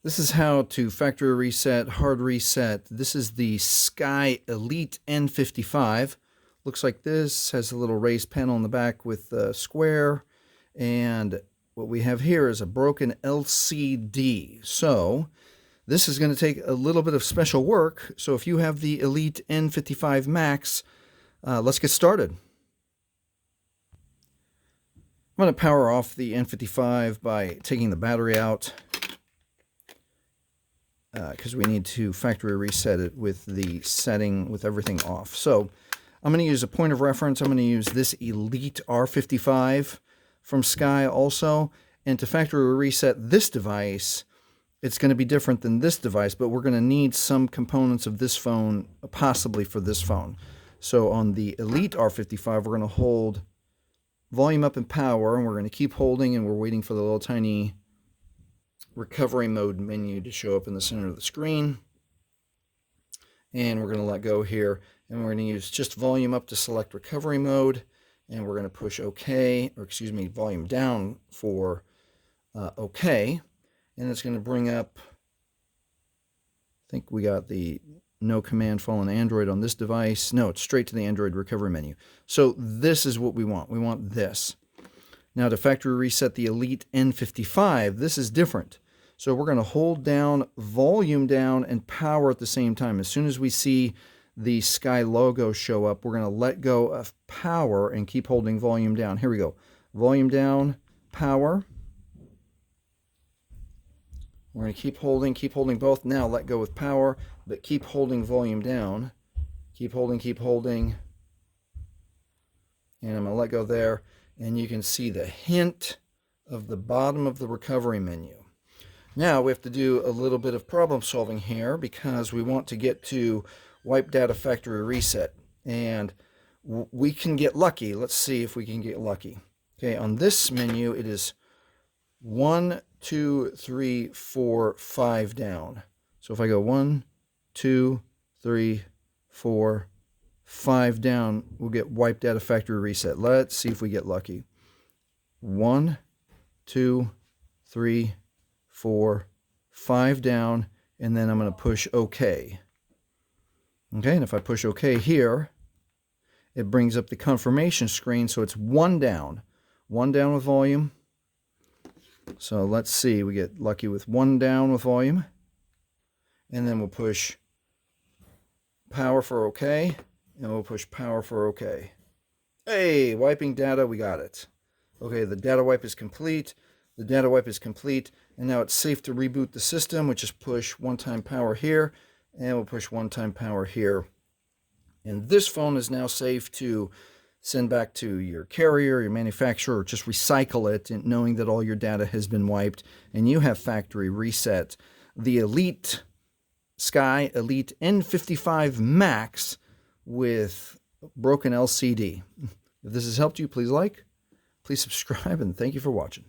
This is how to factory reset, hard reset. This is the Sky Elite N55. Looks like this, has a little raised panel in the back with a square, and what we have here is a broken LCD. So this is going to take a little bit of special work. So if you have the Elite N55 Max, let's get started. I'm going to power off the N55 by taking the battery out, because we need to factory reset it with the setting, with everything off. So I'm going to use a point of reference. I'm going to use this Elite R55 from Sky also. And to factory reset this device, it's going to be different than this device, but we're going to need some components of this phone, possibly for this phone. So on the Elite R55, we're going to hold volume up and power, and we're going to keep holding, and we're waiting for the little tiny recovery mode menu to show up in the center of the screen. And we're going to let go here, and we're going to use just volume up to select recovery mode, and we're going to push OK, or excuse me, volume down for OK, and it's going to bring up, I think we got the no command fall on Android on this device. No, it's straight to the Android recovery menu. So this is what we want. We want this. Now to factory reset the Elite N55, this is different. So we're going to hold down, volume down, and power at the same time. As soon as we see the Sky logo show up, we're going to let go of power and keep holding volume down. Here we go. Volume down, power. We're going to keep holding both. Now let go with power, but keep holding volume down. Keep holding. And I'm going to let go there. And you can see the hint of the bottom of the recovery menu. Now we have to do a little bit of problem solving here, because we want to get to wipe data factory reset. And we can get lucky. Let's see if we can get lucky. Okay, on this menu, it is 1, 2, 3, 4, 5 down. So if I go 1, 2, 3, 4, 5 down, we'll get wipe data factory reset. Let's see if we get lucky. 1, 2, 3, 4, 5 down, and then I'm going to push OK. Okay, and if I push OK here, it brings up the confirmation screen, so it's 1 down. 1 down with volume. So let's see, we get lucky with 1 down with volume. And then we'll push power for OK. And we'll push power for OK. Hey, wiping data, we got it. Okay, the data wipe is complete. The data wipe is complete. And now it's safe to reboot the system. We'll just push one-time power here. And we'll push one-time power here. And this phone is now safe to send back to your carrier, your manufacturer, or just recycle it, and knowing that all your data has been wiped and you have factory reset. The Elite Sky Elite N55 Max with broken LCD. If this has helped you, please like, please subscribe, and thank you for watching.